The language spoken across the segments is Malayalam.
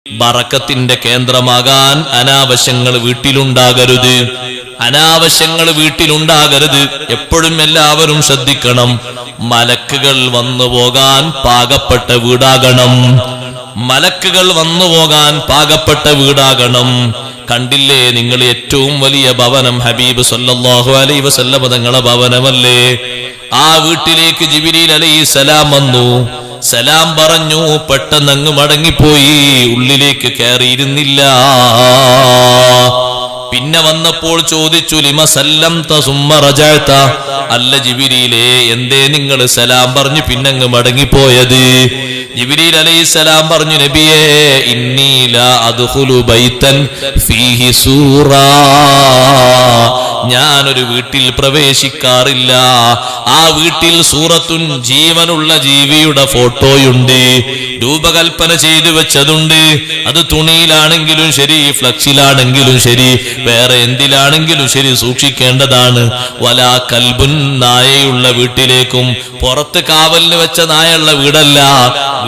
ബറക്കത്തിന്റെ കേന്ദ്രമാകാൻ അനാവശ്യങ്ങൾ വീട്ടിലുണ്ടാകരുത്. അനാവശ്യങ്ങൾ വീട്ടിലുണ്ടാകരുത്. എപ്പോഴും എല്ലാവരും ശ്രദ്ധിക്കണം. മലക്കുകൾ വന്നു പോകാൻ പാകപ്പെട്ട വീടാകണം. മലക്കുകൾ വന്നു പോകാൻ പാകപ്പെട്ട വീടാകണം. കണ്ടില്ലേ നിങ്ങൾ ഏറ്റവും വലിയ ഭവനം ഹബീബ് സല്ലല്ലാഹു അലൈഹി വസല്ലം തങ്ങളുടെ ഭവനമല്ലേ? ആ വീട്ടിലേക്ക് ജിബ്രീൽ അലൈഹിസ്സലാം വന്നു. സലാം പറഞ്ഞു. പെട്ടെന്ന് അങ്ങ് മടങ്ങിപ്പോയി. ഉള്ളിലേക്ക് കയറിയിരുന്നില്ല. പിന്നെ വന്നപ്പോൾ ചോദിച്ചു, ലിമ സല്ലംത സുമ്മ റജഅത. അല്ല ജിബ്രീലേ, എന്തേ നിങ്ങൾ സലാം പറഞ്ഞു പിന്നങ്ങ് മടങ്ങിപ്പോയത്? ജിബ്രീൽ അലൈഹിസ്സലാം പറഞ്ഞു, നബിയേ, ഇന്നി ലാ അദ്ഖുലു ബൈതൻ ഫീഹി സൂറ. ഞാനൊരു വീട്ടിൽ പ്രവേശിക്കാറില്ല. ആ വീട്ടിൽ സൂറത്തുൻ, ജീവനുള്ള ജീവിയുടെ ഫോട്ടോയുണ്ട്, രൂപകൽപ്പന ചെയ്തു വെച്ചതുണ്ട്. അത് തുണിയിലാണെങ്കിലും ശരി, ഫ്ലക്സിലാണെങ്കിലും ശരി, വേറെ എന്തിലാണെങ്കിലും ശരി സൂക്ഷിക്കേണ്ടതാണ്. വലാ കൽബുൻ, നായയുള്ള വീട്ടിലേക്കും, പുറത്ത് കാവലിന് വെച്ച നായുള്ള വീടല്ല,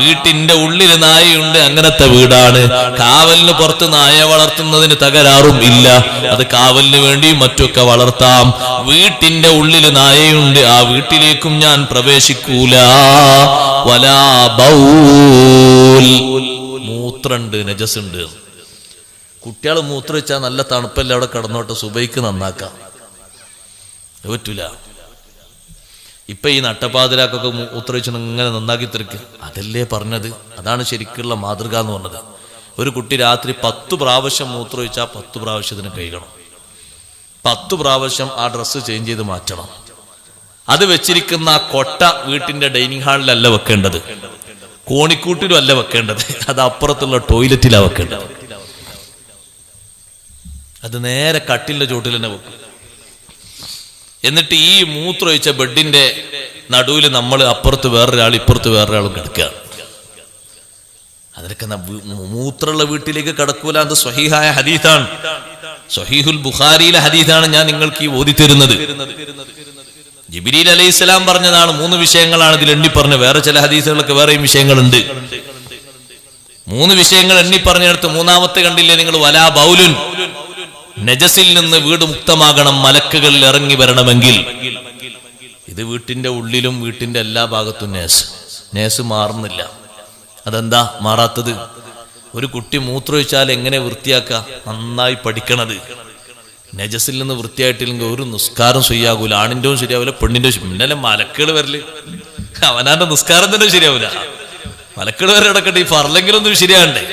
വീട്ടിന്റെ ഉള്ളിൽ നായയുണ്ട്, അങ്ങനത്തെ വീടാണ്. കാവലിന് പുറത്ത് നായ വളർത്തുന്നതിന് തകരാറും ഇല്ല. അത് കാവലിന് വേണ്ടിയും മറ്റൊക്കെ വളർത്താം. വീട്ടിന്റെ ഉള്ളിൽ നായയുണ്ട്, ആ വീട്ടിലേക്കും ഞാൻ പ്രവേശിക്കൂല. വലാ ബൗൽ, മൂത്രണ്ട്, നജസുണ്ട്. കുട്ടികൾ മൂത്രമൊഴിച്ചാൽ നല്ല തണുപ്പല്ല, അവിടെ കിടന്നോട്ടെ, സുബൈക്ക് നന്നാക്കാം. പറ്റൂല. ഇപ്പൊ ഈ നട്ടപ്പാതിരാക്കൊക്കെ മൂത്രമൊഴിച്ച് ഇങ്ങനെ നന്നാക്കി തിരക്ക്. അതല്ലേ പറഞ്ഞത്? അതാണ് ശരിക്കുള്ള മാതൃക എന്ന് പറഞ്ഞത്. ഒരു കുട്ടി രാത്രി 10 പ്രാവശ്യം മൂത്രമൊഴിച്ചാൽ 10 പ്രാവശ്യത്തിന് കഴുകണം. 10 പ്രാവശ്യം ആ ഡ്രസ്സ് ചേഞ്ച് ചെയ്ത് മാറ്റണം. അത് വെച്ചിരിക്കുന്ന ആ കൊട്ട വീട്ടിന്റെ ഡൈനിങ് ഹാളിലല്ല വെക്കേണ്ടത്, കോണിക്കൂട്ടിലും അല്ല വെക്കേണ്ടത്, അത് അപ്പുറത്തുള്ള ടോയ്ലറ്റിലാണ് വെക്കേണ്ടത്. അത് നേരെ കട്ടിലിന്റെ ചോട്ടിൽ തന്നെ വെക്കും. എന്നിട്ട് ഈ മൂത്രമൊഴിച്ച ബെഡിന്റെ നടുവിൽ നമ്മൾ അപ്പുറത്ത് വേറൊരാൾ, ഇപ്പുറത്ത് വേറൊരാളും കിടക്കുക. അതിനൊക്കെ മൂത്രമുള്ള വീട്ടിലേക്ക് കിടക്കൂല. അത് സ്വഹീഹായ ഹദീസാണ്, സ്വഹീഹുൽ ബുഖാരിയിലെ ഹദീസാണ് ഞാൻ നിങ്ങൾക്ക് ഈ ഓതി തരുന്നത്. ജിബ്രീൽ അലൈഹിസ്സലാം പറഞ്ഞതാണ്. 3 വിഷയങ്ങളാണ് ഇതിൽ എണ്ണി പറഞ്ഞത്. വേറെ ചില ഹദീസുകളൊക്കെ വേറെയും വിഷയങ്ങളുണ്ട്. 3 വിഷയങ്ങൾ എണ്ണി പറഞ്ഞെടുത്ത് 3-ാമത്തെ കണ്ടില്ലേ നിങ്ങൾ? വലാ ബൗലുൻ, നജസിൽ നിന്ന് വീട് മുക്തമാകണം മലക്കുകൾ ഇറങ്ങി വരണമെങ്കിൽ. ഇത് വീട്ടിന്റെ ഉള്ളിലും വീട്ടിന്റെ എല്ലാ ഭാഗത്തും നേസ് മാറുന്നില്ല. അതെന്താ മാറാത്തത്? ഒരു കുട്ടി മൂത്രമൊഴിച്ചാൽ എങ്ങനെ വൃത്തിയാക്കുക? നന്നായി പഠിക്കണത്. നജസിൽ നിന്ന് വൃത്തിയായിട്ടില്ലെങ്കിൽ ഒരു നിസ്കാരം ശരിയാകൂല. ആണിന്റെയും ശരിയാവില്ല, പെണ്ണിന്റെ. പിന്നല്ലേ മലക്കുകൾ വരല്? അവനാന്റെ നിസ്കാരം തന്നെ ശരിയാവില്ല. മലക്കുകൾ വരെ കിടക്കട്ടെ, ഈ ഫർലെങ്കിലൊന്നും ശരിയാകണ്ടേ?